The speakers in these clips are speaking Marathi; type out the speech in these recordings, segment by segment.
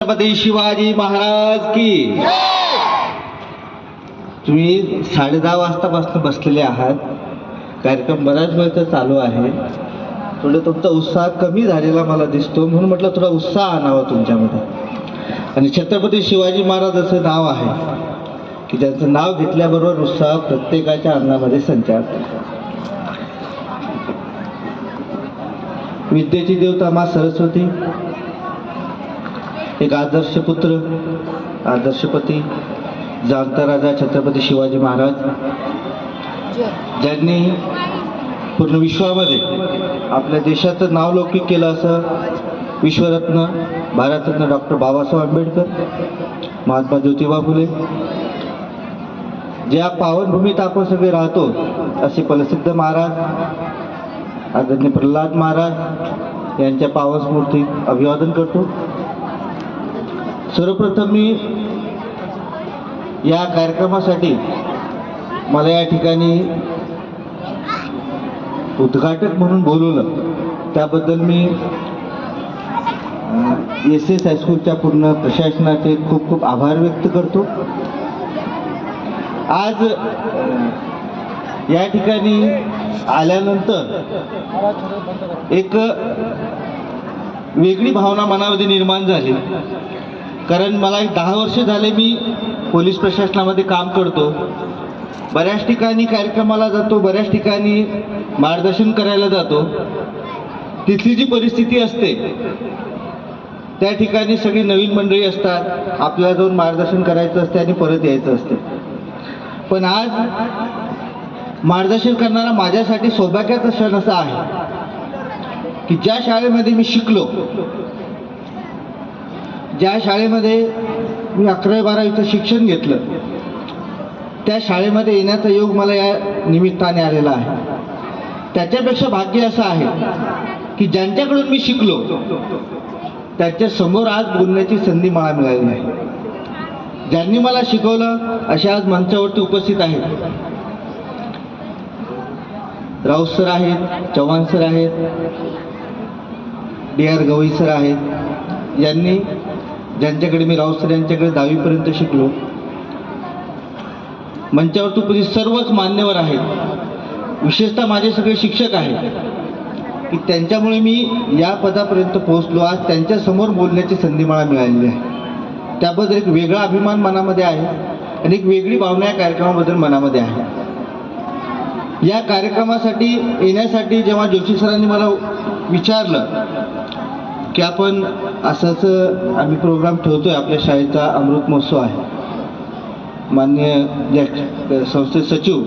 छत्रपती शिवाजी महाराज की। तुम्ही 10:30 वाजतापासून बसलेले आहात. कार्यक्रम बराच वेळचा चालू आहे. थोडं तुमचा उत्साह कमी झालेला मला दिसतो, म्हणून म्हटलं थोडा उत्साह आणावा तुमच्यामध्ये. आणि छत्रपती शिवाजी महाराज असं नाव आहे की ज्यांचं नाव घेतल्याबरोबर उत्साह प्रत्येकाच्या अंगामध्ये संचारतो. विद्येची देवता माँ सरस्वती, एक आदर्श पुत्र, आदर्श पती, जाणता राजा छत्रपती शिवाजी महाराज, ज्यांनी पूर्ण विश्वामध्ये आपल्या देशाचं नावलौकिक केलं. असं विश्वरत्न, भारतरत्न डॉक्टर बाबासाहेब आंबेडकर, महात्मा ज्योतिबा फुले, ज्या पावनभूमीत आपण सगळे राहतो असे प्रसिद्ध महाराज आदरणीय प्रल्हाद महाराज यांच्या पावन स्मृतीत अभिवादन करतो. सर्वप्रथम मी या कार्यक्रमासाठी मला या ठिकाणी उद्घाटक म्हणून बोलवलं, त्याबद्दल मी SS हायस्कूलच्या पूर्ण प्रशासनाचे खूप खूप आभार व्यक्त करतो. आज या ठिकाणी आल्यानंतर एक वेगळी भावना मनामध्ये निर्माण झाली, कारण मला 10 वर्ष झाले मी पोलीस प्रशासनामध्ये काम करतो. बऱ्याच ठिकाणी कार्यक्रमाला जातो, बऱ्याच ठिकाणी मार्गदर्शन करायला जातो. तिथली जी परिस्थिती असते त्या ठिकाणी सगळी नवीन मंडळी असतात, आपल्याला जाऊन मार्गदर्शन करायचं असते आणि परत यायचं असते. पण आज मार्गदर्शन करणारा माझ्यासाठी सौभाग्याचा क्षण असा आहे की ज्या शाळेमध्ये मी शिकलो, ज्या शाळेमध्ये मी 11वी-12वीचं शिक्षण घेतलं, त्या शाळेमध्ये येण्याचा योग मला या निमित्ताने आलेला आहे. त्याच्यापेक्षा भाग्य असं आहे की ज्यांच्याकडून मी शिकलो त्यांच्या समोर आज बोलण्याची संधी मला मिळाली आहे. ज्यांनी मला शिकवलं असे आज मंचावरती उपस्थित आहेत. राऊत सर आहेत, चव्हाण सर आहेत, DR गवई सर आहेत, ज्यांच्याकडे मी राऊत सर यांच्याकडे 10वीपर्यंत शिकलो. मंचावर उपस्थित सर्वच मान्यवर आहेत, विशेषतः माझे सगळे शिक्षक आहेत की त्यांच्यामुळे मी या पदापर्यंत पोहोचलो. आज त्यांच्यासमोर बोलण्याची संधी मला मिळालेली आहे. त्याबद्दल एक वेगळा अभिमान मनामध्ये आहे आणि एक वेगळी भावना या कार्यक्रमाबद्दल मनामध्ये आहे. या कार्यक्रमासाठी येण्यासाठी जेव्हा जोशी सरांनी मला विचारलं की आपण असंच आम्ही प्रोग्राम ठेवतोय, आपल्या शाळेचा अमृत महोत्सव आहे, माननीय ज्या संस्थेचे सचिव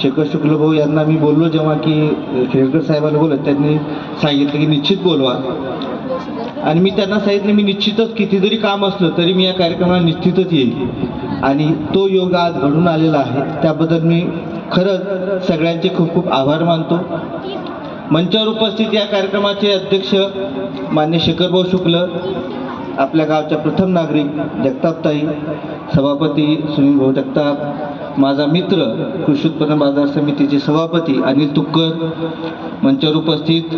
शेखर शुक्ल भाऊ यांना मी बोललो जेव्हा की खेडकर साहेबांना बोलत, त्यांनी सांगितलं की निश्चित बोलवा. आणि मी त्यांना सांगितलं मी निश्चितच किती जरी काम असलं तरी मी या कार्यक्रमाला निश्चितच येईल. आणि तो योग आज घडून आलेला आहे. त्याबद्दल मी खरंच सगळ्यांचे खूप खूप आभार मानतो. मंचावर उपस्थित या कार्यक्रमाचे अध्यक्ष मान्य शेखरभाऊ शुक्ल, आपल्या गावच्या प्रथम नागरिक जगतापताई, सभापती सुनील भाऊ जगताप, माझा मित्र कृषी उत्पन्न बाजार समितीचे सभापती अनिल तुक्कर, मंचावर उपस्थित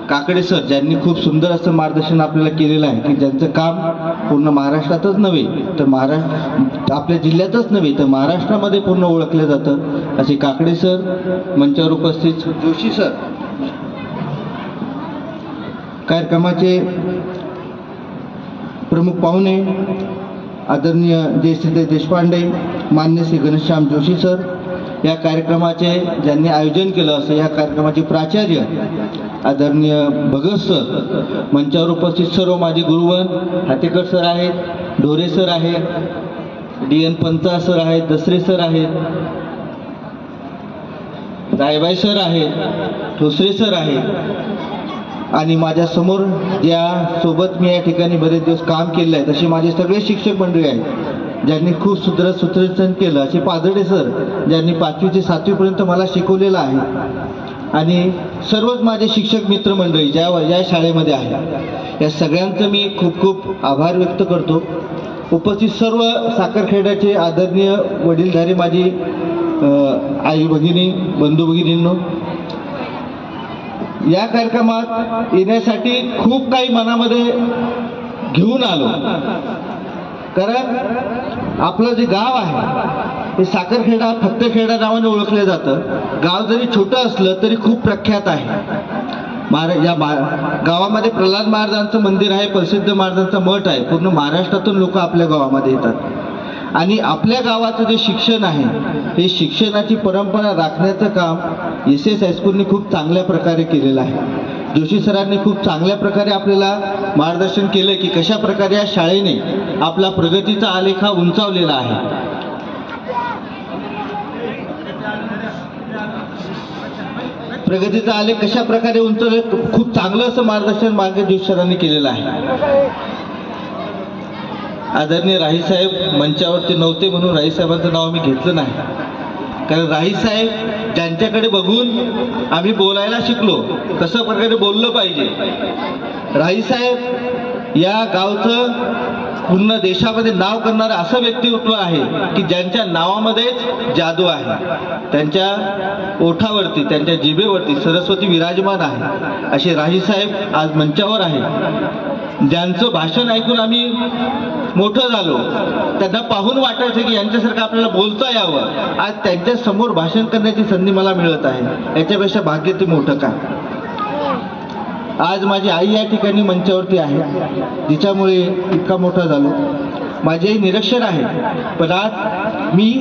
काकडे सर, ज्यांनी खूप सुंदर असं मार्गदर्शन आपल्याला केलेलं आहे की ज्यांचं काम पूर्ण महाराष्ट्रातच नव्हे तर आपल्या जिल्ह्यातच नव्हे तर महाराष्ट्रामध्ये पूर्ण ओळखलं जातं, असे काकडे सर. मंचावर उपस्थित जोशी सर, कार्यक्रमाचे प्रमुख पाहुणे आदरणीय जयश्री देशपांडे, मान्य श्री घनश्याम जोशी सर, या कार्यक्रमाचे ज्यांनी आयोजन केलं असं या कार्यक्रमाचे प्राचार्य आदरणीय भगत सर, मंचावर उपस्थित सर्व माझे गुरुवन हातेकर सर आहेत, ढोरे सर आहेत, DN पंचा सर आहेत, दसरे सर आहेत, रायबाई सर आहेत, ठोसरे सर आहेत, आणि माझ्या समोर ज्या सोबत मी या ठिकाणी बरेच दिवस काम केलं आहे तसे माझे सगळे शिक्षक मंडळी आहेत ज्यांनी खूप सूत्रसंचलन केलं. असे पादडे सर ज्यांनी 5वी ते 7वीपर्यंत मला शिकवलेलं आहे. आणि सर्वच माझे शिक्षक मित्रमंडळी ज्या शाळेमध्ये आहे, या सगळ्यांचं मी खूप खूप आभार व्यक्त करतो. उपस्थित सर्व साखरखेड्याचे आदरणीय वडीलधारी माझी आई भगिनी, बंधू भगिनींनो, या कार्यक्रमात येण्यासाठी खूप काही मनामध्ये घेऊन आलो. कारण आपलं जे गाव आहे हे साखरखेडा फत्तेखेडा नावाने ओळखलं जातं. गाव जरी छोटं असलं तरी खूप प्रख्यात आहे. गावामध्ये प्रल्हाद महाराजांचं मंदिर आहे, प्रसिद्ध महाराजांचा मठ आहे. पूर्ण महाराष्ट्रातून लोक आपल्या गावामध्ये येतात आणि आपल्या गावाचं जे शिक्षण आहे हे शिक्षणाची परंपरा राखण्याचं काम एस हायस्कूलने खूप चांगल्या प्रकारे केलेलं आहे. जोशी सरांनी खूप चांगल्या प्रकारे आपल्याला मार्गदर्शन केलं की कशा प्रकारे या शाळेने आपला प्रगतीचा आलेख हा उंचावलेला आहे. प्रगतीचा आलेख कशा प्रकारे उंचवले, खूप चांगलं असं मार्गदर्शन जोशी सरांनी केलेलं आहे. आदरणीय राही साहेब मंचावरती नव्हते म्हणून राही साहेबांचं नाव मी घेतलं नाही. कारण राही साहेब ज्यांच्याकडे बघून आम्ही बोलायला शिकलो, कसं प्रकारे बोललं पाहिजे. राही साहेब या गावचं पूर्ण देशामध्ये नाव करणारं असं व्यक्तिमत्व आहे की ज्यांच्या नावामध्येच जादू आहे. त्यांच्या ओठावरती, त्यांच्या जिभेवरती सरस्वती विराजमान आहे. असे राही साहेब आज मंचावर आहे. ज्यांचं भाषण ऐकून आम्ही मोठं झालो, त्यांना पाहून वाटायचं की यांच्यासारखं आपल्याला बोलता यावं. आज त्यांच्या समोर भाषण करण्याची संधी मला मिळत आहे. याच्यापेक्षा भाग्य ते मोठं काय. आज माझी आई या ठिकाणी मंचावरती आहे, जिच्यामुळे इतका मोठा झालो. माझी आई निरक्षर आहे, पण आज मी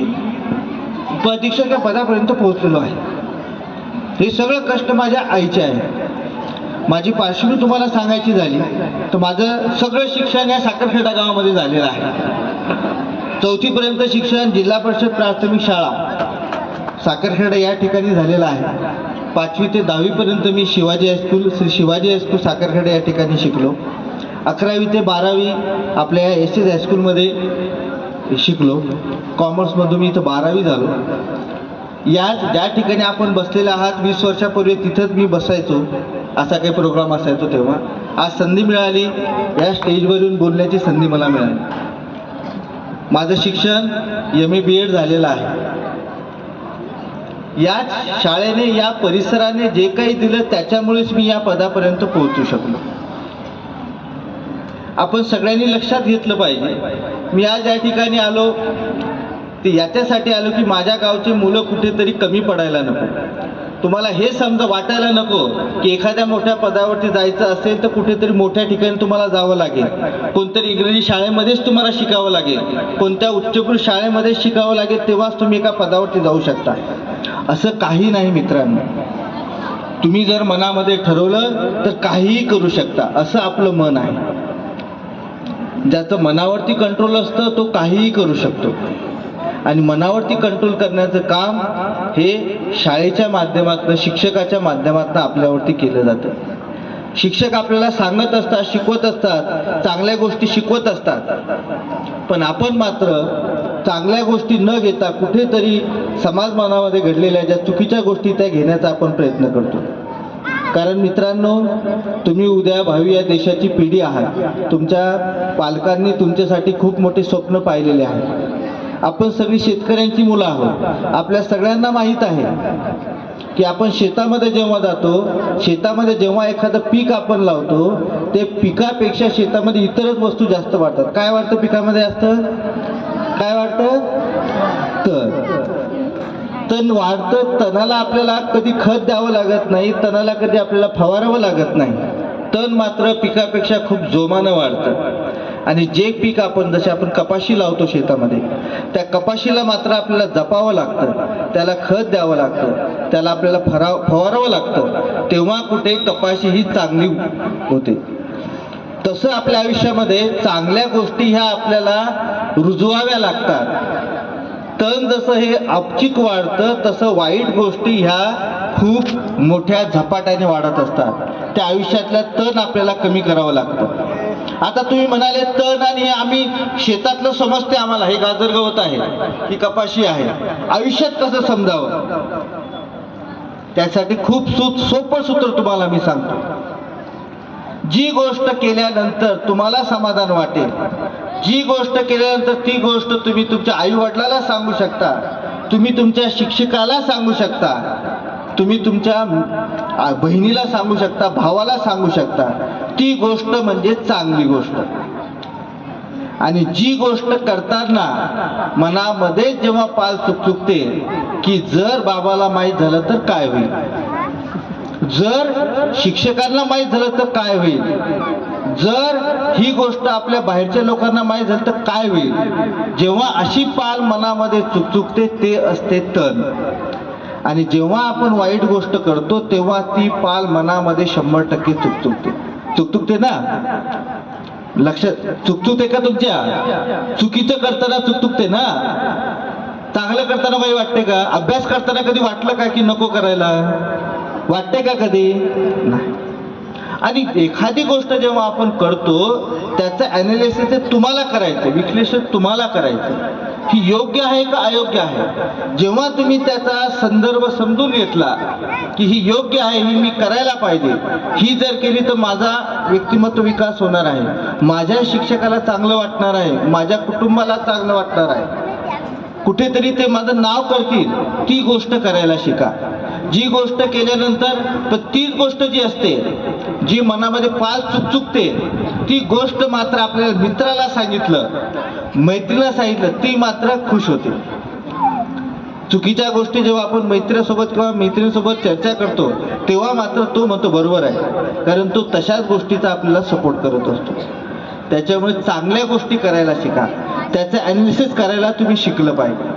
उपअधीक्षक या पदापर्यंत पोहोचलेलो आहे. हे सगळं कष्ट माझ्या आईचे आहे. माझी पार्श्वभूमी तुम्हाला सांगायची झाली तर माझं सगळं शिक्षण या साखरखेडा गावामध्ये झालेलं आहे. 4थी पर्यंत शिक्षण जिल्हा परिषद प्राथमिक शाळा साखरखेडा या ठिकाणी झालेलं आहे. 5वी ते 10वी पर्यंत मी शिवाजी हायस्कूल, श्री शिवाजी हायस्कूल साखरखेडा या ठिकाणी शिकलो. 11वी ते 12वी आपल्या एस हायस्कूलमध्ये शिकलो. कॉमर्समधून मी इथं 12वी झालो. याच ज्या ठिकाणी आपण बसलेले आहात 20 वर्षापूर्वी तिथंच मी बसायचो. असा काही प्रोग्राम असायचो तेव्हा. आज संधी मिळाली, या स्टेजवरून बोलण्याची संधी मला मिळाली. माझं शिक्षण MA BEd झालेलं आहे. याच शाळेने, या परिसराने जे काही दिलं त्याच्यामुळेच मी या पदापर्यंत पोहोचू शकलो. आपण सगळ्यांनी लक्षात घेतलं पाहिजे. मी आज या ठिकाणी आलो ते याच्यासाठी आलो की माझ्या गावचे मुलं कुठेतरी कमी पडायला नको. तुम्हाला हे समजा वाटायला नको की एखाद्या मोठ्या पदावरती जायचं असेल तर कुठेतरी मोठ्या ठिकाणी तुम्हाला जावं लागेल. कोणतरी इंग्रजी शाळेमध्येच तुम्हाला शिकावं लागेल, कोणत्या उच्चभ्रू शाळेमध्येच शिकावं लागेल, तेव्हाच तुम्ही एका पदावरती जाऊ शकता. असं काही नाही मित्रांनो. तुम्ही जर मनामध्ये ठरवलं तर काहीही करू शकता. असं आपलं मन आहे. ज्याचं मनावरती कंट्रोल असतं तो काहीही करू शकतो. आणि मनावरती कंट्रोल करण्याचं काम हे शाळेच्या माध्यमातून, शिक्षकाच्या माध्यमातून आपल्यावरती केलं जातं. शिक्षक आपल्याला सांगत असतात, शिकवत असतात, चांगल्या गोष्टी शिकवत असतात. पण आपण मात्र चांगल्या गोष्टी न घेता कुठेतरी समाज मनामध्ये घडलेल्या ज्या चुकीच्या गोष्टी त्या घेण्याचा आपण प्रयत्न करतो. कारण मित्रांनो, तुम्ही उद्या भावी या देशाची पिढी आहात. तुमच्या पालकांनी तुमच्यासाठी खूप मोठे स्वप्न पाहिलेले आहे. आपण सगळी शेतकऱ्यांची मुलं आहोत. आपल्या सगळ्यांना माहीत आहे की आपण शेतामध्ये जेव्हा जातो, शेतामध्ये जेव्हा एखादं पीक आपण लावतो, ते पिकापेक्षा शेतामध्ये इतरच वस्तू जास्त वाढतात. काय वाढतं पिकामध्ये असतं? काय वाढतं? तण वाढतं. तणाला आपल्याला कधी खत द्यावं लागत नाही, तणाला कधी आपल्याला फवारावं लागत नाही. तण मात्र पिकापेक्षा खूप जोमानं वाढतं. आणि जे पीक आपण, जसे आपण कपाशी लावतो शेतामध्ये, त्या कपाशीला मात्र आपल्याला जपावं लागतं, त्याला खत द्यावं लागतं, त्याला आपल्याला फवारावं लागतं, तेव्हा कुठे कपाशी ही चांगली होते. तसं आपल्या आयुष्यामध्ये चांगल्या गोष्टी ह्या आपल्याला रुजवाव्या लागतात. तण जसं हे आपचिक वाढतं तसं वाईट गोष्टी ह्या खूप मोठ्या झपाट्याने वाढत असतात. त्या आयुष्यातल्या तण आपल्याला कमी करावं लागतं. आता तुम्ही म्हणाले तण आणि आम्ही शेतातलं समजते, आम्हाला हे गाजर गवत आहे, ही कपाशी आहे, आयुष्यात कसं समजावं? त्यासाठी खूप सोपं सूत्र तुम्हाला मी सांगतो. जी गोष्ट केल्यानंतर तुम्हाला समाधान वाटेल, जी गोष्ट केल्यानंतर ती गोष्ट तुम्ही तुमच्या आई वडिलाला सांगू शकता, तुम्ही तुमच्या शिक्षकाला सांगू शकता, तुम्ही तुमच्या बहिणीला सांगू शकता, भावाला सांगू शकता, ती गोष्ट म्हणजे चांगली गोष्ट. आणि जी गोष्ट करताना मनामध्ये जेव्हा पाल चुकचुकते की जर बाबाला माहीत झालं तर काय होईल, जर शिक्षकांना माहीत झालं तर काय होईल, जर ही गोष्ट आपल्या बाहेरच्या लोकांना माहीत झालं तर काय होईल, जेव्हा अशी पाल मनामध्ये चुकचुकते ते असते तण. आणि जेव्हा आपण वाईट गोष्ट करतो तेव्हा ती पाल मनामध्ये 100% चुकचुकते ना. लक्षात चुकचुकते का तुमच्या? चुकीचं करताना चुकचुकते ना. चांगलं करताना काही वाटते का? अभ्यास करताना कधी वाटलं का की नको करायला? वाटते का कधी? नाही. आणि एखादी गोष्ट जेव्हा आपण करतो त्याचं ॲनालिसिस तुम्हाला करायचं, विश्लेषण तुम्हाला करायचं, ही योग्य आहे का अयोग्य आहे. जेव्हा तुम्ही त्याचा संदर्भ समजून घेतला की ही योग्य आहे, ही मी करायला पाहिजे, ही जर केली तर माझा व्यक्तिमत्व विकास होणार आहे, माझ्या शिक्षकाला चांगलं वाटणार आहे, माझ्या कुटुंबाला चांगलं वाटणार आहे, कुठेतरी ते माझं नाव करतील, ती गोष्ट करायला शिका. जी गोष्ट केल्यानंतर पण तीच गोष्ट जी असते जी मनामध्ये पाल चुकचुकते ती गोष्ट मात्र आपल्याला मित्राला सांगितलं, मैत्रीला सांगितलं, ती मात्र खुश होते. चुकीच्या गोष्टी जेव्हा आपण मैत्रीसोबत किंवा मैत्रिणीसोबत चर्चा करतो तेव्हा मात्र तो म्हणतो बरोबर आहे, कारण तो तशाच गोष्टीचा आपल्याला सपोर्ट करत असतो. त्याच्यामुळे चांगल्या गोष्टी करायला शिका, त्याचं ॲनालिसिस करायला तुम्ही शिकलं पाहिजे.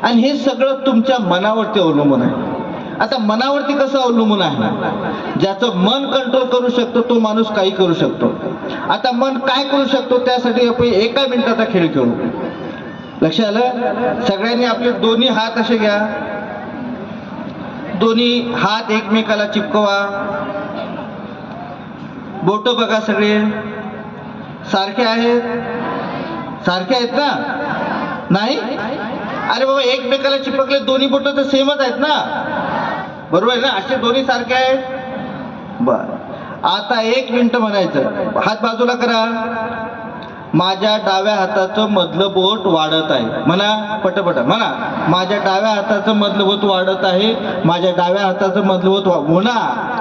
आणि हे सगळं तुमच्या मनावरती अवलंबून आहे. आता मनावरती कसं अवलंबून आहे? ज्याचं मन कंट्रोल करू शकतो तो माणूस काही करू शकतो. आता मन काय करू शकतो त्यासाठी आपण एका मिनिटाचा खेळ खेळू. लक्षात आलं? सगळ्यांनी आपले दोन्ही हात असे घ्या, दोन्ही हात एकमेकाला चिपकवा, बोट बघा सगळे सारखे आहेत, सारखे आहेत ना? नाही? अरे बाबा एकमेकाला चिपकले दोन्ही बोट तर सेमच आहेत ना, बरोबर आहे ना? असे दोन्ही सारखे आहेत. बर, आता 1 मिनिट म्हणायचं, हात बाजूला करा. माझ्या डाव्या हाताचं मधलं बोट वाढत आहे. म्हणा पटपट म्हणा, माझ्या डाव्या हाताचं मधलं बोट वाढत आहे, माझ्या डाव्या हाताचं मधलं बोट म्हणा,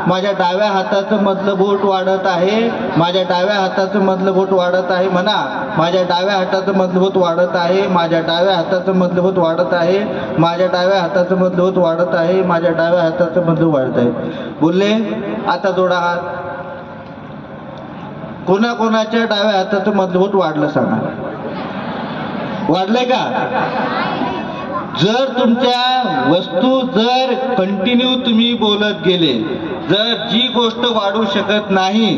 माझ्या डाव्या हाताचं मधलं बोट वाढत आहे, माझ्या डाव्या हाताचं मधलं बोट वाढत आहे. म्हणा, माझ्या डाव्या हाताचं मधलं बोट वाढत आहे, माझ्या डाव्या हाताचं मधलं बोट वाढत आहे, माझ्या डाव्या हाताचं मधलं बोट वाढत आहे, माझ्या डाव्या हाताचं मधलं वाढत आहे. बोलले? आता जोडा हात. कोणाकोणाच्या डाव्या हाताचं मधलं बोट वाढलं सांगा. वाढलंय का? जर तुमच्या वस्तू जर कंटिन्यू तुम्ही बोलत गेले, जर जी गोष्ट वाढू शकत नाही,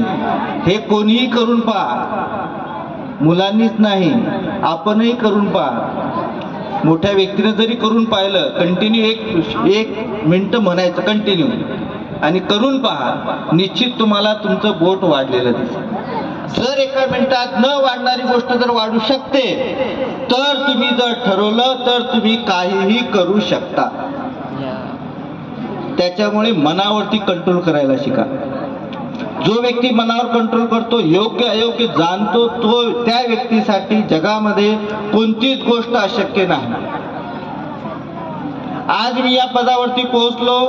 हे कोणीही करून पहा, मुलांनीच नाही आपणही करून पहा, मोठ्या व्यक्तीने जरी करून पाहिलं, कंटिन्यू एक मिनिट म्हणायचं कंटिन्यू आणि करून पहा, निश्चित तुम्हाला तुमचं बोट वाढलेलं दिसेल. जर एका मिनिटात न वाढणारी गोष्ट जर वाढू शकते तर तुम्ही जर ठरवलं तर तुम्ही काहीही करू शकता. त्याच्यामुळे मनावरती कंट्रोल करायला शिका. जो व्यक्ती मनावर कंट्रोल करतो, योग्य अयोग्य जाणतो, तो त्या व्यक्तीसाठी जगामध्ये कोणतीच गोष्ट अशक्य नाही. आज मी या पदावरती पोहोचलो,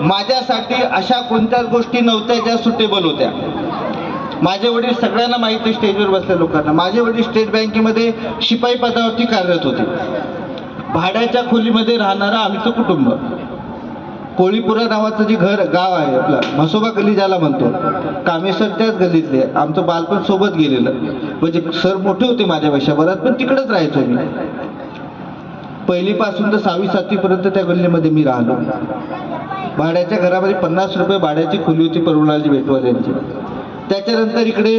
माझ्यासाठी अशा कोणत्याच गोष्टी नव्हत्या ज्या सुटेबल होत्या. माझे वडील सगळ्यांना माहिती, स्टेजवर बसल्या लोकांना, माझे वडील स्टेट बँकेमध्ये शिपाई पदावरती कार्यरत होते. भाड्याच्या खोलीमध्ये राहणारं आमचं कुटुंब, कोळीपुरा नावाचं जे गाव आहे आपलं, म्हसोबा गल्ली ज्याला म्हणतो, कामेश्वर त्याच गल्लीतले. आमचं बालपण सोबत गेलेलं, म्हणजे सर मोठे होते माझ्यापेक्षा बराच, पण तिकडेच राहायचो मी. पहिलीपासून तर 6वी 7वी पर्यंत त्या गल्लीमध्ये मी राहिलो. भाड्याच्या घरामध्ये 50 रुपये भाड्याची खोली होती परवणाची भेटवाल्यांची. त्याच्यानंतर इकडे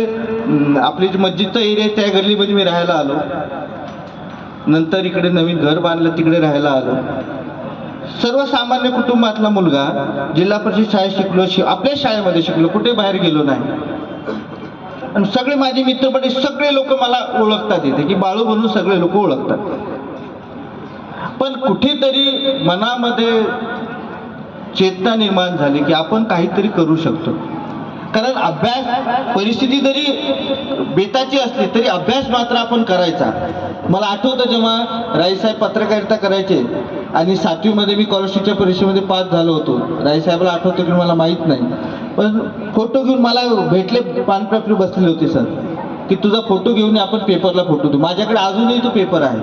आपली जी मस्जिदचा एरिया आहे त्या गल्लीमध्ये मी राहायला आलो. नंतर इकडे नवीन घर बांधलं, तिकडे राहायला आलो. सर्वसामान्य कुटुंबातला मुलगा, जिल्हा परिषद शाळेत शिकलो, आपल्या शाळेमध्ये शिकलो, कुठे बाहेर गेलो नाही. आणि सगळे माझे मित्रपटी सगळे लोक मला ओळखतात, इथे की बाळू म्हणून सगळे लोक ओळखतात. पण कुठेतरी मनामध्ये चेतना निर्माण झाली की आपण काहीतरी करू शकतो. कारण अभ्यास परिस्थिती जरी बेताची असली तरी अभ्यास मात्र आपण करायचा. मला आठवतं जेव्हा राईसाहेब पत्रकारिता करायचे आणि 7वीमध्ये मी स्कॉलरशिपच्या परीक्षेमध्ये पास झालो होतो. राईसाहेबला आठवतं की मला माहीत नाही, पण फोटो घेऊन मला भेटले, पानपापडी बसलेले होते सर. की तुझा फोटो घेऊन आपण पेपरला फोटो देऊ. माझ्याकडे अजूनही तो पेपर आहे.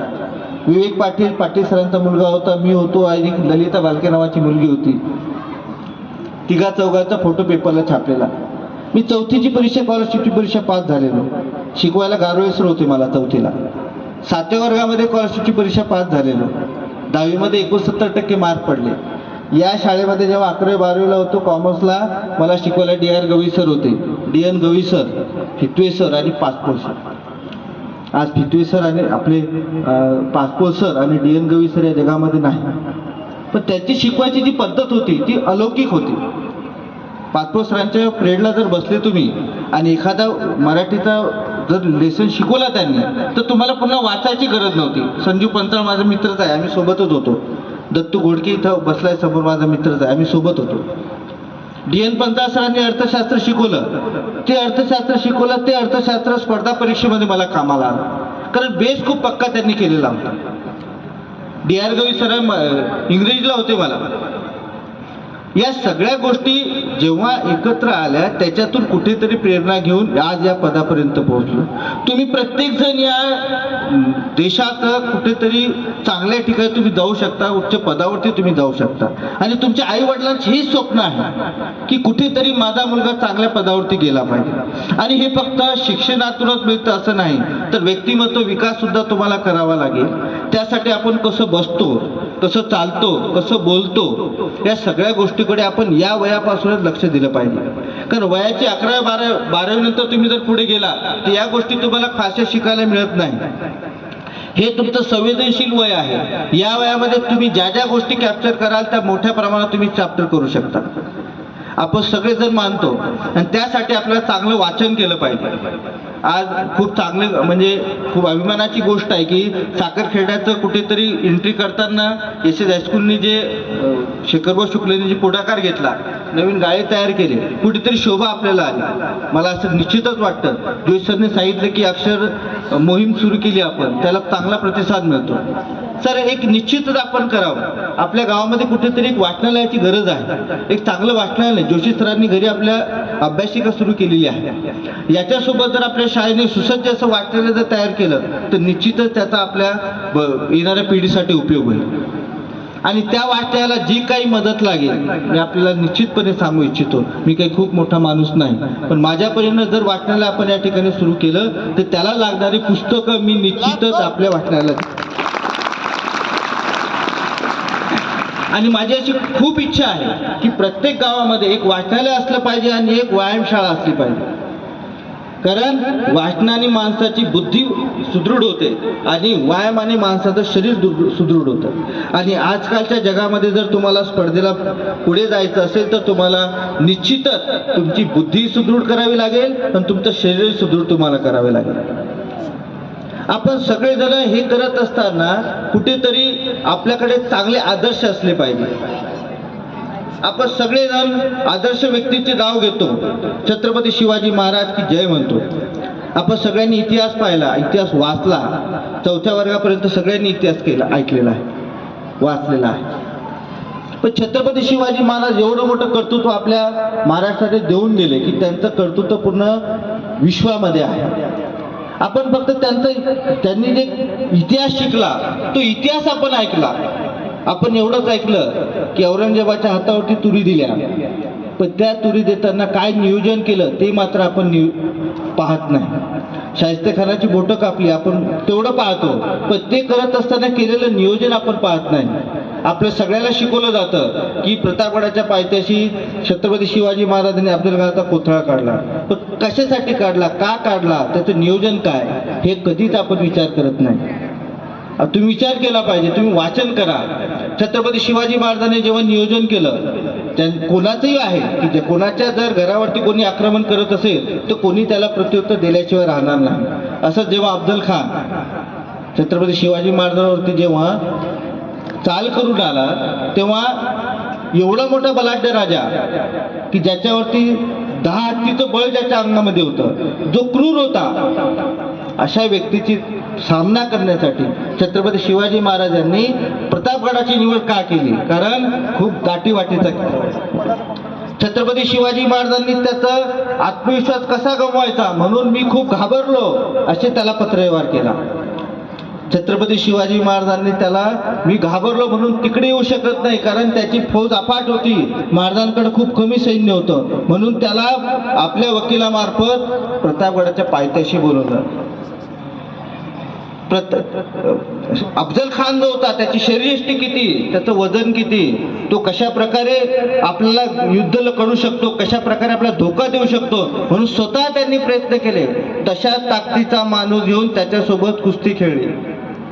विवेक पाटील सरांचा मुलगा होता, मी होतो आणि ललिता बालके नावाची मुलगी होती. तिघा चौघांचा फोटो पेपरला छापलेला. मी चौथीची परीक्षा, स्कॉलरशिपची परीक्षा पास झालेलो. शिकवायला गारोळे सर होते मला चौथीला. 7व्या वर्गामध्ये स्कॉलरशिपची परीक्षा पास झालेलो. 10वीमध्ये 69% मार्क पडले. या शाळेमध्ये जेव्हा 11वी 12वीला होतो कॉमर्सला, मला शिकवायला डी.आर. गवई सर होते. डी.एन. गवई सर, फितवे सर आणि पासपोर्ट सर. आज फितवे सर आणि आपले पासपोर्ट सर आणि डी.एन. गवई सर या जगामध्ये नाही, पण त्यांची शिकवायची जी पद्धत होती ती अलौकिक होती. पासपोर्ट सरांच्या प्रेडला जर बसले तुम्ही आणि एखादा मराठीचा जर लेसन शिकवला त्यांनी, तर तुम्हाला पुन्हा वाचायची गरज नव्हती. संजीव पंचाळ माझा मित्रच आहे, आम्ही सोबतच होतो. दत्तू घोडके इथं बसलाय समोर, माझा मित्रच आहे, आम्ही सोबत होतो. डी.एन. पंचाळ सरांनी अर्थशास्त्र शिकवलं. ते अर्थशास्त्र स्पर्धा परीक्षेमध्ये मला कामाला आलं, कारण बेस खूप पक्का त्यांनी केलेला होता. डी.आर. गवई सर इंग्रजीला होते मला. या सगळ्या गोष्टी जेव्हा एकत्र आल्या, त्याच्यातून कुठेतरी प्रेरणा घेऊन आज या पदापर्यंत पोहोचलो. तुम्ही प्रत्येकजण या देशाचं कुठेतरी चांगल्या ठिकाणी तुम्ही जाऊ शकता, उच्च पदावरती तुम्ही जाऊ शकता. आणि तुमच्या आई वडिलांची ही स्वप्न आहे की कुठेतरी माझा मुलगा चांगल्या पदावरती गेला पाहिजे. आणि हे फक्त शिक्षणातूनच मिळतं असं नाही, तर व्यक्तिमत्व विकास सुद्धा तुम्हाला करावा लागेल. त्यासाठी आपण कसं बसतो, कसं चालतो, कसं बोलतो, या सगळ्या गोष्टीकडे आपण या वयापासूनच लक्ष दिलं पाहिजे. कारण वयाची 11वी 12वी नंतर तुम्ही जर पुढे गेला तर या गोष्टी तुम्हाला फारशा शिकायला मिळत नाही. हे तुमचं संवेदनशील वय आहे. या वयामध्ये तुम्ही ज्या ज्या गोष्टी कॅप्चर कराल त्या मोठ्या प्रमाणात तुम्ही कॅप्चर करू शकता. आपण सगळेजण मानतो आणि त्यासाठी आपल्याला चांगलं वाचन केलं पाहिजे. आज खूप चांगलं म्हणजे खूप अभिमानाची गोष्ट आहे की साखरखेड्याचं कुठेतरी एंट्री करताना SS हायस्कूलनी जे शेखरभाऊ शुक्लेंनी जे पुढाकार घेतला, नवीन गाळे तयार केले, कुठेतरी शोभा आपल्याला आली. मला असं निश्चितच वाटतं, जोशी सरने सांगितलं की अक्षर मोहीम सुरू केली आपण, त्याला चांगला प्रतिसाद मिळतो. सर एक निश्चितच आपण करावं. आपल्या गावामध्ये कुठेतरी एक वाचनालयाची गरज आहे. एक चांगलं वाचनालय जोशी सरांनी घरी आपल्या अभ्यासिका सुरू केलेली आहे. याच्यासोबत जर आपल्या शाळेने सुसज्ज असं वाचनालय जर तयार केलं तर निश्चितच त्याचा आपल्या येणाऱ्या पिढीसाठी उपयोग होईल. आणि त्या वाचनालयाला जी काही मदत लागेल मी आपल्याला निश्चितपणे सांगू इच्छितो. मी काही खूप मोठा माणूस नाही, पण माझ्यापर्यंत जर वाचनालय आपण या ठिकाणी सुरू केलं तर त्याला लागणारी पुस्तकं मी निश्चितच आपल्या वाचनालयाला. आणि माझी अशी खूप इच्छा आहे की प्रत्येक गावामध्ये एक वाचनालय असलं पाहिजे आणि एक व्यायामशाळा असली पाहिजे. कारण वाचनाने माणसाची बुद्धी सुदृढ होते आणि व्यायामाने माणसाचं शरीर सुदृढ होतं. आणि आजकालच्या जगामध्ये जर तुम्हाला स्पर्धेला पुढे जायचं असेल तर तुम्हाला निश्चितच तुमची बुद्धी सुदृढ करावी लागेल आणि तुमचं शरीर सुदृढ तुम्हाला करावे लागेल. आपण सगळेजण हे करत असताना कुठेतरी आपल्याकडे चांगले आदर्श असले पाहिजे. आपण सगळेजण आदर्श व्यक्तीचे नाव घेतो, छत्रपती शिवाजी महाराज की जय म्हणतो. आपण सगळ्यांनी इतिहास पाहिला, इतिहास वाचला. 4थ्या वर्गापर्यंत सगळ्यांनी इतिहास ऐकलेला आहे, वाचलेला आहे. पण छत्रपती शिवाजी महाराज एवढं मोठं कर्तृत्व आपल्या महाराष्ट्राने देऊन गेले की त्यांचं कर्तृत्व पूर्ण विश्वामध्ये आहे. आपण फक्त त्यांनी जे इतिहास शिकला तो इतिहास आपण ऐकला. आपण एवढंच ऐकलं की औरंगजेबाच्या हातावरती तुरी दिल्या, पण त्या तुरी देताना काय नियोजन केलं ते मात्र आपण पाहत नाही. शाहिस्तेखानाची बोटं कापली आपण तेवढं पाहतो, पण ते करत असताना केलेलं नियोजन आपण पाहत नाही. आपल्या सगळ्याला शिकवलं जातं की प्रतापगडाच्या पायथ्याशी छत्रपती शिवाजी महाराजांनी अफजलखानाचा कोथळा काढला, पण कशासाठी काढला, का काढला, त्याचं नियोजन काय, हे कधीच आपण विचार करत नाही. तुम्ही विचार केला पाहिजे, तुम्ही वाचन करा. छत्रपती शिवाजी महाराजांनी जेव्हा नियोजन केलं, कोणाचंही आहे की जे कोणाच्या जर घरावरती कोणी आक्रमण करत असेल तर कोणी त्याला प्रत्युत्तर दिल्याशिवाय राहणार नाही. असं जेव्हा अफजल खान छत्रपती शिवाजी महाराजांवरती जेव्हा चाल करून आला तेव्हा एवढा मोठा बलाढ्य राजा की ज्याच्यावरती 10 हत्तीचं बळ ज्याच्या अंगामध्ये होतं, जो क्रूर होता, अशा व्यक्तीची सामना करण्यासाठी छत्रपती शिवाजी महाराजांनी प्रतापगडाची निवड का केली? कारण खूप दाटीवाटीचा छत्रपती शिवाजी महाराजांनी त्याचा आत्मविश्वास कसा गमवायचा म्हणून मी खूप घाबरलो असे त्याला पत्रव्यवहार केला. छत्रपती शिवाजी महाराजांनी त्याला मी घाबरलो म्हणून तिकडे येऊ शकत नाही कारण त्याची फौज अफाट होती, महाराजांकडे खूप कमी सैन्य होतं, म्हणून त्याला आपल्या वकिलामार्फत प्रतापगडाच्या पायथ्याशी बोलवलं. अफजल खान जो होता त्याची शरीरयष्टी किती, त्याचं वजन किती, तो कशा प्रकारे आपल्याला युद्ध करू शकतो, कशा प्रकारे आपल्याला धोका देऊ शकतो म्हणून स्वतः त्यांनी प्रयत्न केले. तशा ताकदीचा माणूस घेऊन त्याच्यासोबत कुस्ती खेळली,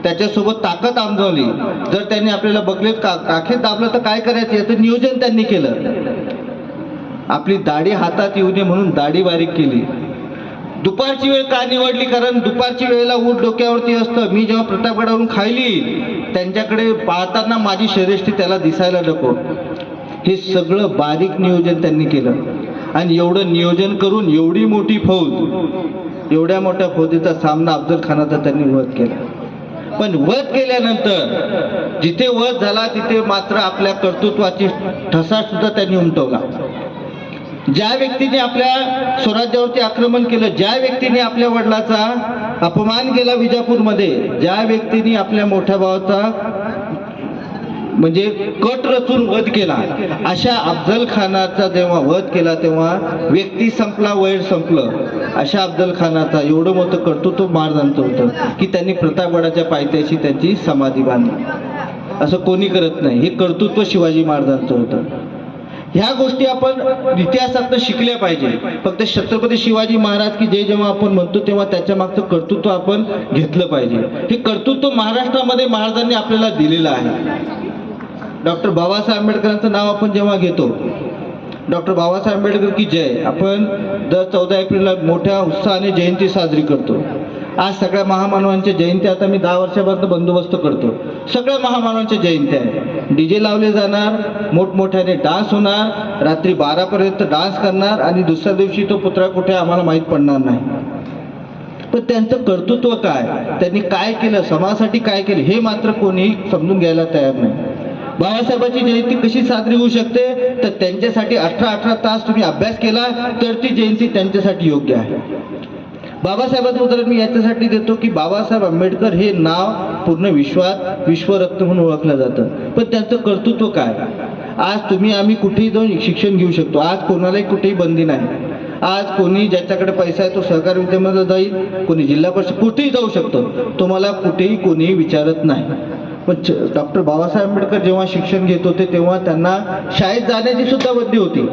त्याच्यासोबत ताकद आमजवली. जर त्यांनी आपल्याला बघलेत काखेत दाबलं तर काय करायचं याचं नियोजन त्यांनी केलं. आपली दाढी हातात येऊ नये म्हणून दाढी बारीक केली. दुपारची वेळ का निवडली, कारण दुपारची वेळेला ऊट डोक्यावरती असतं. मी जेव्हा प्रतापगडावरून खायली त्यांच्याकडे पाहताना माझी शरीरयष्टी त्याला दिसायला नको. हे सगळं बारीक नियोजन त्यांनी केलं आणि एवढं नियोजन करून एवढी मोठी फौज, एवढ्या मोठ्या फौजेचा सामना अफजल खानाचा त्यांनी वध केला. पण वध केल्यानंतर जिथे वध झाला तिथे मात्र आपल्या कर्तृत्वाची ठसा सुद्धा त्यांनी उमटवला. ज्या व्यक्तीने आपल्या स्वराज्यावरती आक्रमण केलं, ज्या व्यक्तीने आपल्या वडिलाचा अपमान केला विजापूरमध्ये, ज्या व्यक्तीने आपल्या मोठ्या भावाचा म्हणजे कट रचून वध केला, अशा अफजल खानाचा जेव्हा वध केला तेव्हा व्यक्ती संपला, वैर संपलं. अशा अफजल खानाचा एवढं मोठं कर्तृत्व महाराजांचं होतं की त्यांनी प्रतापगडाच्या पायथ्याशी त्यांची समाधी बांधली. असं कोणी करत नाही, हे कर्तृत्व शिवाजी महाराजांचं होतं. ह्या गोष्टी आपण इतिहासातून शिकल्या पाहिजे. फक्त छत्रपती शिवाजी महाराज की जय जेव्हा आपण म्हणतो तेव्हा त्याच्या मागचं कर्तृत्व आपण घेतलं पाहिजे. हे कर्तृत्व महाराष्ट्रामध्ये महाराजांनी आपल्याला दिलेलं आहे. डॉक्टर बाबासाहेब आंबेडकरांचं नाव आपण जेव्हा घेतो, डॉक्टर बाबासाहेब आंबेडकर की जय, आपण दर 14 एप्रिलला मोठ्या उत्साहाने जयंती साजरी करतो. आज सगळ्या महामानवांच्या जयंती, आता मी 10 वर्षापासून बंदोबस्त करतो, सगळ्या महामानवांच्या जयंत्या आहे. डीजे लावले जाणार, मोठमोठ्याने डान्स होणार, रात्री 12पर्यंत डान्स करणार आणि दुसऱ्या दिवशी तो पुतळा कुठे आम्हाला माहीत पडणार नाही. पण त्यांचं कर्तृत्व काय, त्यांनी काय केलं, समाजासाठी काय केलं हे मात्र कोणीही समजून घ्यायला तयार नाही. बाबासाहेबांची जयंती कशी साजरी होऊ शकते तर त्यांच्यासाठी 18 तास तुम्ही अभ्यास केला तर ती जयंती त्यांच्यासाठी योग्य आहे. बाबासाहेबांचं उदाहरण मी याच्यासाठी देतो की बाबासाहेब आंबेडकर हे नाव पूर्ण विश्वात विश्वरत्न म्हणून ओळखलं जातं, पण त्यांचं कर्तृत्व काय. आज तुम्ही आम्ही कुठेही जाऊन शिक्षण घेऊ शकतो, आज कोणालाही कुठेही बंदी नाही. आज कोणी ज्याच्याकडे पैसा आहे तो सहकारी विद्यालयामध्ये जाईल, कोणी जिल्हा परिषद कुठेही जाऊ शकतो, तुम्हाला कुठेही कोणीही विचारत नाही. पण डॉक्टर बाबासाहेब आंबेडकर जेव्हा शिक्षण घेत होते तेव्हा त्यांना शाळेत जाण्याची सुद्धा बंदी होती.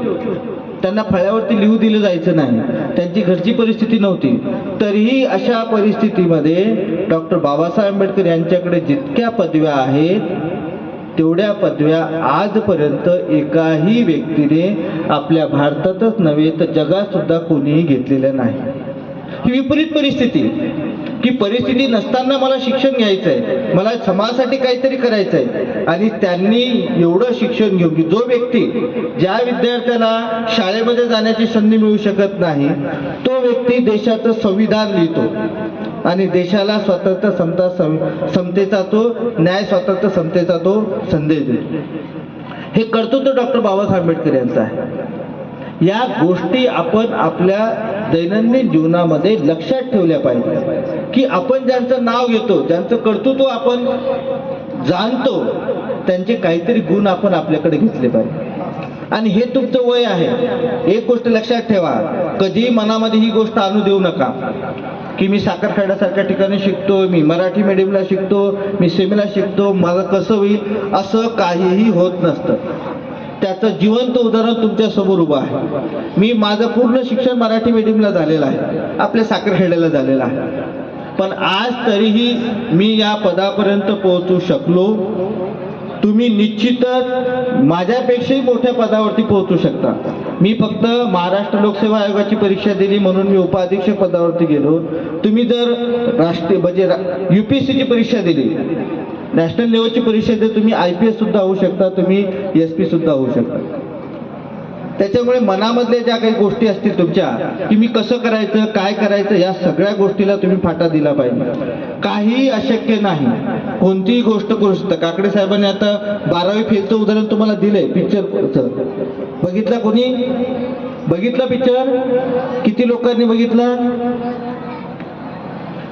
त्यांना फळ्यावरती लिहू दिलं जायचं नाही, त्यांची घरची परिस्थिती नव्हती. तरीही अशा परिस्थितीमध्ये डॉक्टर बाबासाहेब आंबेडकर यांच्याकडे जितक्या पदव्या आहेत तेवढ्या पदव्या आजपर्यंत एकाही व्यक्तीने आपल्या भारतातच नव्हे तर जगात सुद्धा कोणीही घेतलेल्या नाही. ही विपरीत परिस्थिती की परिस्थिती नसताना मला शिक्षण घ्यायचं आहे, मला समाजासाठी काहीतरी करायचं आहे आणि त्यांनी एवढं शिक्षण घेऊन की जो व्यक्ती ज्या विद्यार्थ्याला शाळेमध्ये जाण्याची संधी मिळू शकत नाही तो व्यक्ती देशाचं संविधान लिहितो आणि देशाला स्वातंत्र्य समतेचा तो न्याय स्वातंत्र्य समतेचा तो संदेश देतो. हे कर्तृत्व डॉक्टर बाबासाहेब आंबेडकर यांचं आहे. या गोष्टी आपण आपल्या दैनंदिन जीवनामध्ये लक्षात ठेवल्या पाहिजे की आपण ज्यांचं नाव घेतो, ज्यांचं कर्तृत्व आपण जाणतो, त्यांचे काहीतरी गुण आपण आपल्याकडे घेतले पाहिजे. आणि हे तुमचं वय आहे. एक गोष्ट लक्षात ठेवा, कधी मनामध्ये ही गोष्ट आणू देऊ नका की मी साखरखेड्यासारख्या ठिकाणी शिकतो, मी मराठी मीडियमला शिकतो, मी सेमीला शिकतो, मला कसं होईल. असं काहीही होत नसतं. त्याचं जिवंत उदाहरण तुमच्या समोर उभं आहे. मी माझं पूर्ण शिक्षण मराठी मीडियमला झालेलं आहे, आपल्या साखरखेड्याला झालेलं आहे, पण आज तरीही मी या पदापर्यंत पोहोचू शकलो. तुम्ही निश्चितच माझ्यापेक्षाही मोठ्या पदावरती पोहोचू शकता. मी फक्त महाराष्ट्र लोकसेवा आयोगाची परीक्षा दिली म्हणून मी उपाध्यक्ष पदावरती गेलो. तुम्ही जर राष्ट्रीय म्हणजे UPSCची परीक्षा दिली, नॅशनल लेवलची परीक्षा दिली, तुम्ही IPS सुद्धा होऊ शकता, तुम्ही SP सुद्धा होऊ शकता. त्याच्यामुळे मनामधल्या ज्या काही गोष्टी असतील तुमच्या की मी कसं करायचं, काय करायचं, या सगळ्या गोष्टीला तुम्ही फाटा दिला पाहिजे. काही अशक्य नाही, कोणतीही गोष्ट करू शकता. काकडे साहेबांनी आता 12वी फेलचं उदाहरण तुम्हाला दिलंय पिक्चरचं. बघितला कोणी? बघितला पिक्चर? किती लोकांनी बघितला?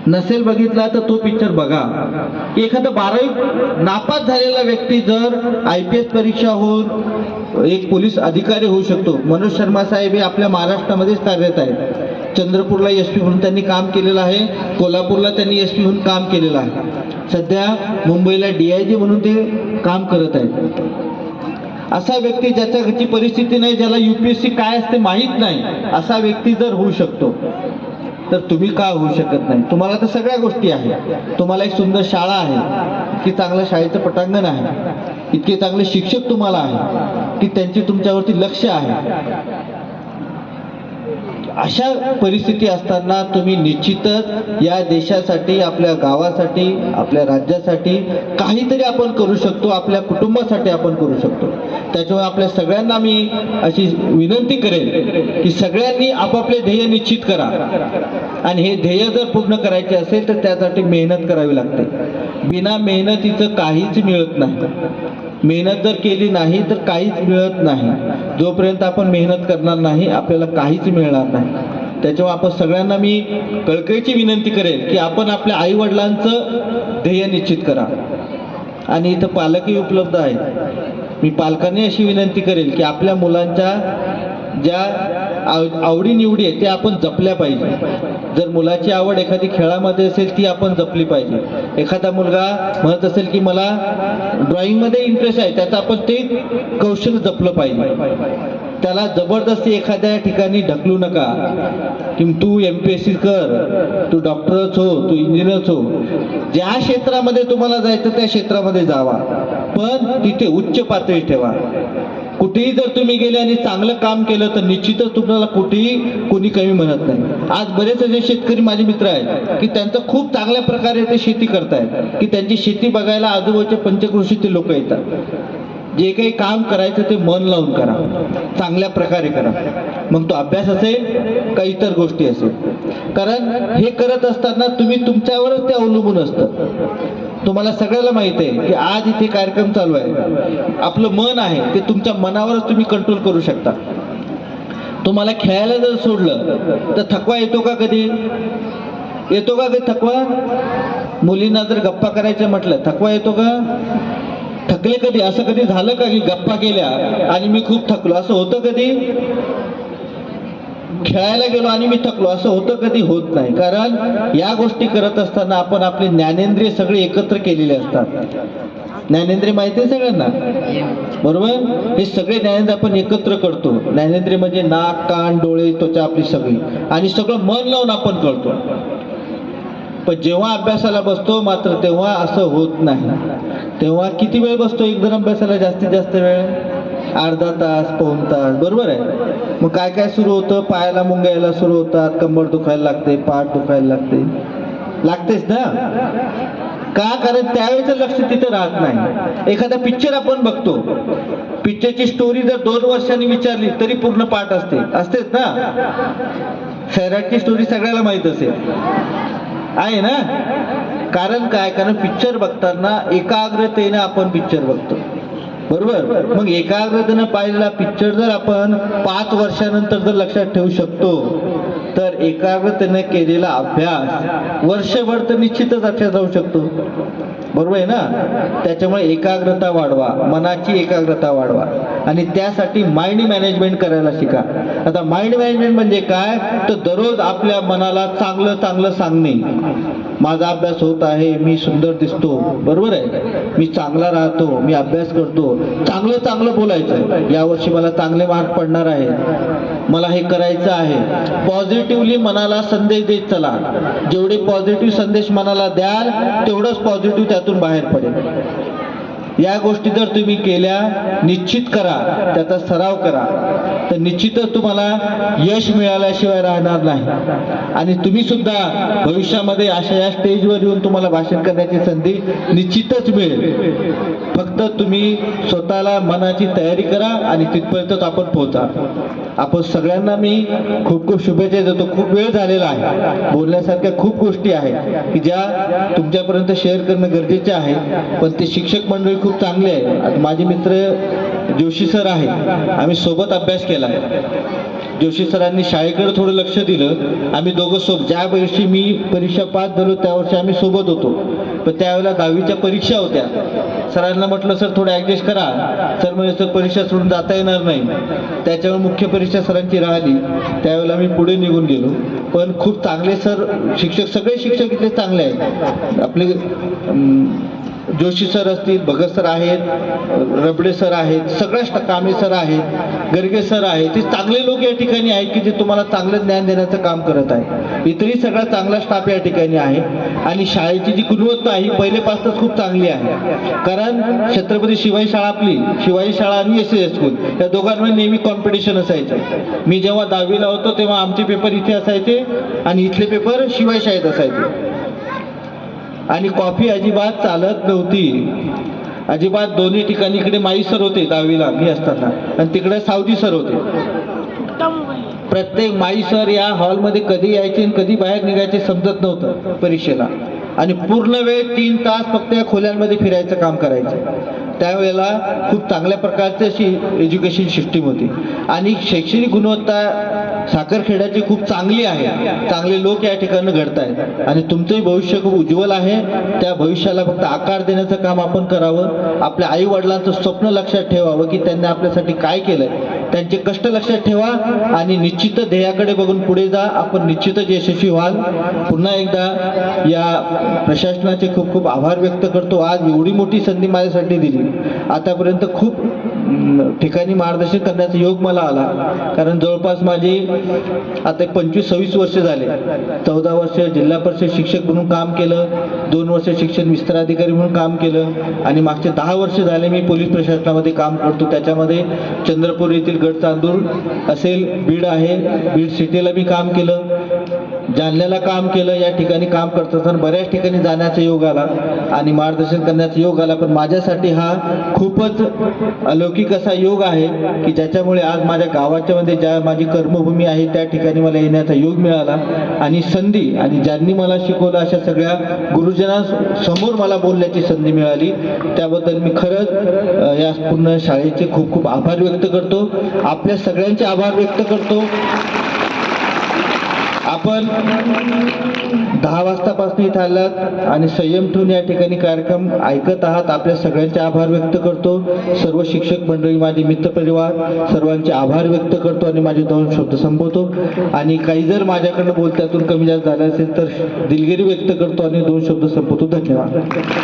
नसेल बघितला तर तो पिक्चर बघा. एखादा 12वी नापास झालेला व्यक्ती जर IPS परीक्षा होऊन एक पोलीस अधिकारी होऊ शकतो. मनोज शर्मा साहेब हे आपल्या महाराष्ट्रामध्येच कार्यरत आहेत. चंद्रपूरला SP म्हणून त्यांनी काम केलेलं आहे, कोल्हापूरला त्यांनी SP म्हणून काम केलेलं आहे. सध्या मुंबईला DIG म्हणून ते काम करत आहेत. असा व्यक्ती ज्याच्या घरची परिस्थिती नाही, ज्याला UPSC काय असते माहीत नाही, असा व्यक्ती जर होऊ शकतो तर तुम्ही का होऊ शकत नाही? तुम्हाला तर सगळ्या गोष्टी आहेत. तुम्हाला एक सुंदर शाळा आहे, इतकी चांगलं शाळेचं पटांगण आहे, इतके चांगले शिक्षक तुम्हाला आहे की त्यांची तुमच्यावरती लक्ष आहे. अशा परिस्थिती असताना तुम्ही निश्चितच या देशासाठी, आपल्या गावासाठी, आपल्या राज्यासाठी काहीतरी आपण करू शकतो, आपल्या कुटुंबासाठी आपण करू शकतो. त्याच्यामुळे आपल्या सगळ्यांना मी अशी विनंती करेन की सगळ्यांनी आपापले ध्येय निश्चित करा आणि हे ध्येय जर पूर्ण करायचे असेल तर त्यासाठी मेहनत करावी लागते. बिना मेहनतीचं काहीच मिळत नाही. मेहनत जर केली नाही तर काहीच मिळत नाही. जोपर्यंत आपण मेहनत करणार नाही आपल्याला काहीच मिळणार नाही. त्याच्यामुळे आपण सगळ्यांना मी कळकळीची विनंती करेन की आपण आपल्या आईवडिलांचं ध्येय निश्चित करा. आणि इथं पालकही उपलब्ध आहेत. मी पालकांनी अशी विनंती करेल की आपल्या मुलांच्या ज्या आवडीनिवडी आहेत त्या आपण जपल्या पाहिजे. जर मुलाची आवड एखादी खेळामध्ये असेल ती आपण जपली पाहिजे. एखादा मुलगा म्हणत असेल की मला ड्रॉइंगमध्ये इंटरेस्ट आहे, त्याचं आपण ते कौशल्य जपलं पाहिजे. त्याला जबरदस्ती एखाद्या ठिकाणी ढकलू नका की तू MPSC कर, तू डॉक्टरच हो, तू इंजिनियरच हो. ज्या क्षेत्रामध्ये तुम्हाला जायचं त्या क्षेत्रामध्ये जावा, पण तिथे उच्च पातळी ठेवा. कुठेही जर तुम्ही गेले आणि चांगलं काम केलं तर निश्चितच तुम्हाला कुठेही कोणी कमी म्हणत नाही. आज बरेच असे शेतकरी माझे मित्र आहेत की त्यांचं खूप चांगल्या प्रकारे ते शेती करतायत की त्यांची शेती बघायला आजूबाजूच्या पंचक्रोशीतील लोक येतात. जे काही काम करायचं ते मन लावून करा, चांगल्या प्रकारे करा. मग तो अभ्यास असेल का इतर गोष्टी असेल. कारण हे करत असताना तुम्ही तुमच्यावरच ते अवलंबून असतं. तुम्हाला सगळ्याला माहित आहे की आज इथे कार्यक्रम चालू आहे, आपलं मन आहे ते तुमच्या मनावरच तुम्ही कंट्रोल करू शकता. तुम्हाला खेळायला जर सोडलं तर थकवा येतो का? कधी येतो का? कधी थकवा? मुलींना जर गप्पा करायचं म्हटलं थकवा येतो का? थकले कधी? असं कधी झालं का की गप्पा केल्या आणि मी खूप थकलो, असं होतं कधी? खेळायला गेलो आणि मी थकलो, असं होतं कधी? होत नाही. कारण या गोष्टी करत असताना आपण आपले ज्ञानेंद्रिय सगळे एकत्र केलेले असतात. ज्ञानेंद्रिय माहिती आहे सगळ्यांना, बरोबर? हे सगळे ज्ञानेंद्रिय आपण एकत्र करतो. ज्ञानेंद्रिय म्हणजे नाक, कान, डोळे, त्वचा आपली सगळी, आणि सगळं मन लावून आपण करतो. पण जेव्हा अभ्यासाला बसतो मात्र तेव्हा असं होत नाही. तेव्हा किती वेळ बसतो एक जण अभ्यासाला? जास्तीत जास्त वेळ अर्धा तास, पाऊण तास, बरोबर आहे? मग काय काय सुरू होतं? पायाला मुंग्या यायला सुरू होतात, कंबर दुखायला लागते, पाठ दुखायला लागते, लागतेच ना? का? कारण त्यावेळेचं लक्ष तिथे राहत नाही. एखादा पिक्चर आपण बघतो, पिक्चरची स्टोरी जर 2 वर्षांनी विचारली तरी पूर्ण पाठ असतेच ना? सैराटची स्टोरी सगळ्याला माहीत असेल, आहे ना? कारण काय? कारण पिक्चर बघताना एकाग्रतेने आपण पिक्चर बघतो, बरोबर? मग एकाग्रतेने पाहिलेला पिक्चर जर आपण 5 वर्षानंतर जर लक्षात ठेवू शकतो तर एकाग्रतेने केलेला अभ्यास वर्षभर तर निश्चितच लक्षात राहू शकतो, बरोबर आहे ना? त्याच्यामुळे एकाग्रता वाढवा, मनाची एकाग्रता वाढवा, आणि त्यासाठी माइंड मॅनेजमेंट करायला शिका. आता माइंड मॅनेजमेंट म्हणजे काय? तर दररोज आपल्या मनाला चांगलं चांगलं सांगणे. माझा अभ्यास होत आहे, मी सुंदर दिसतो, बरोबर आहे, मी चांगला राहतो, मी अभ्यास करतो, चांगलं चांगलं बोलायचं. यावर्षी मला चांगले मार्क पडणार आहे, मला हे करायचं आहे. पॉझिटिव्हली मनाला संदेश देत चला. जेवढे पॉझिटिव्ह संदेश मनाला द्याल तेवढंच पॉझिटिव्ह त्यातून बाहेर पडेल. या गोष्टी जर तुम्ही केल्या, निश्चित करा, त्याचा सराव करा, तर निश्चितच तुम्हाला यश मिळाल्याशिवाय राहणार नाही. आणि तुम्ही सुद्धा भविष्यामध्ये अशा या स्टेजवर येऊन तुम्हाला भाषण करण्याची संधी निश्चितच मिळेल. फक्त तुम्ही स्वतःला मनाची तयारी करा आणि तिथपर्यंत आपण पोहोचा. आपण सगळ्यांना मी खूप खूप शुभेच्छा देतो. खूप वेळ झालेला आहे, बोलण्यासारख्या खूप गोष्टी आहेत की ज्या तुमच्यापर्यंत शेअर करणं गरजेचे आहे, पण ते शिक्षक मंडळी खूप चांगले आहे. माझे मित्र जोशी सर आहे, आम्ही सोबत अभ्यास केला. जोशी सरांनी शाळेकडे थोडं लक्ष दिलं. आम्ही दोघं सोबत, ज्या वर्षी मी परीक्षा पास झालो त्या वर्षी आम्ही सोबत होतो. पण त्यावेळेला 10वीच्या परीक्षा होत्या. सरांना म्हटलं सर थोडं ॲडजस्ट करा. सर म्हणजे सर परीक्षा सोडून जाता येणार नाही. त्याच्यामुळे मुख्य परीक्षा सरांची राहिली. त्यावेळेला मी पुढे निघून गेलो. पण खूप चांगले सर, शिक्षक, सगळे शिक्षक इथले चांगले आहेत. आपले जोशी सर असतील, भगत सर आहेत, रबडे सर आहेत, सगळ्याच कांबळे सर आहेत, गर्गे सर आहेत. ते चांगले लोक या ठिकाणी आहेत की जे तुम्हाला चांगलं ज्ञान देण्याचं काम करत आहे. इतरही सगळा चांगला स्टाफ या ठिकाणी आहे. आणि शाळेची जी गुणवत्ता आहे ही पहिलेपासूनच खूप चांगली आहे. कारण छत्रपती शिवाजी शाळा, आपली शिवाजी शाळा आणि SS स्कूल, या दोघांमध्ये नेहमी कॉम्पिटिशन असायचं. मी जेव्हा 10वीला होतो तेव्हा आमचे पेपर इथे असायचे आणि इथले पेपर शिवाजी शाळेत असायचे. आणि कॉफी अजिबात चालत नव्हती, अजिबात. दोन्ही ठिकाणी इकडे माई सर होते 10वीला मी असताना आणि तिकडे सावजी सर होते. प्रत्येक माई सर या हॉलमध्ये कधी यायचे आणि कधी बाहेर निघायचे समजत नव्हतं परीक्षेला. आणि पूर्ण वेळ 3 तास फक्त या खोल्यांमध्ये फिरायचं काम करायचं. त्यावेळेला खूप चांगल्या प्रकारची अशी एज्युकेशन सिस्टीम होती. आणि शैक्षणिक गुणवत्ता साखरखेड्याची खूप चांगली आहे. चांगले लोक या ठिकाणी घडत आहेत आणि तुमचंही भविष्य खूप उज्ज्वल आहे. त्या भविष्याला फक्त आकार देण्याचं काम आपण करावं. आपल्या आई वडिलांचं स्वप्न लक्षात ठेवावं की त्यांनी आपल्यासाठी काय केलंय, त्यांचे कष्ट लक्षात ठेवा आणि निश्चितच ध्येयाकडे बघून पुढे जा. आपण निश्चितच यशस्वी व्हाल. पुन्हा एकदा या प्रशासनाचे खूप खूप आभार व्यक्त करतो. आज एवढी मोठी संधी माझ्यासाठी दिली. आतापर्यंत खूप ठिकाणी मार्गदर्शन करण्याचा योग मला आला. कारण जवळपास माझी आता 25-26 वर्ष झाले. 14 वर्ष जिल्हा परिषद शिक्षक म्हणून काम केलं, 2 वर्ष शिक्षण विस्तार अधिकारी म्हणून काम केलं आणि मागचे 10 वर्ष झाले मी पोलीस प्रशासनामध्ये काम करतो. त्याच्यामध्ये चंद्रपूर येथील गडचांदूर असेल, बीड आहे, बीड सिटीला मी काम केलं, जालन्याला काम केलं. या ठिकाणी काम करत असताना बऱ्याच ठिकाणी जाण्याचा योग आला आणि मार्गदर्शन करण्याचा योग आला. पण माझ्यासाठी हा खूपच अलौकिक असा योग आहे की ज्याच्यामुळे आज माझ्या गावाच्या मध्ये ज्या माझी कर्मभूमी आहे त्या ठिकाणी मला येण्याचा योग मिळाला आणि संधी, आणि ज्यांनी मला शिकवलं अशा सगळ्या गुरुजनांसमोर मला बोलण्याची संधी मिळाली. त्याबद्दल मी खरंच या पूर्ण शाळेचे खूप खूप आभार व्यक्त करतो. आपल्या सगळ्यांचे आभार व्यक्त करतो. आपण 10 वाजतापासून इथे आलात आणि संयम ठेवून या ठिकाणी कार्यक्रम ऐकत आहात. आपल्या सगळ्यांचे आभार व्यक्त करतो. सर्व शिक्षक मंडळी, माझे मित्रपरिवार, सर्वांचे आभार व्यक्त करतो आणि माझे 2 शब्द संपवतो. आणि काही जर माझ्याकडनं बोलत्यातून कमी जास्त झालं असेल तर दिलगिरी व्यक्त करतो आणि 2 शब्द संपवतो. धन्यवाद.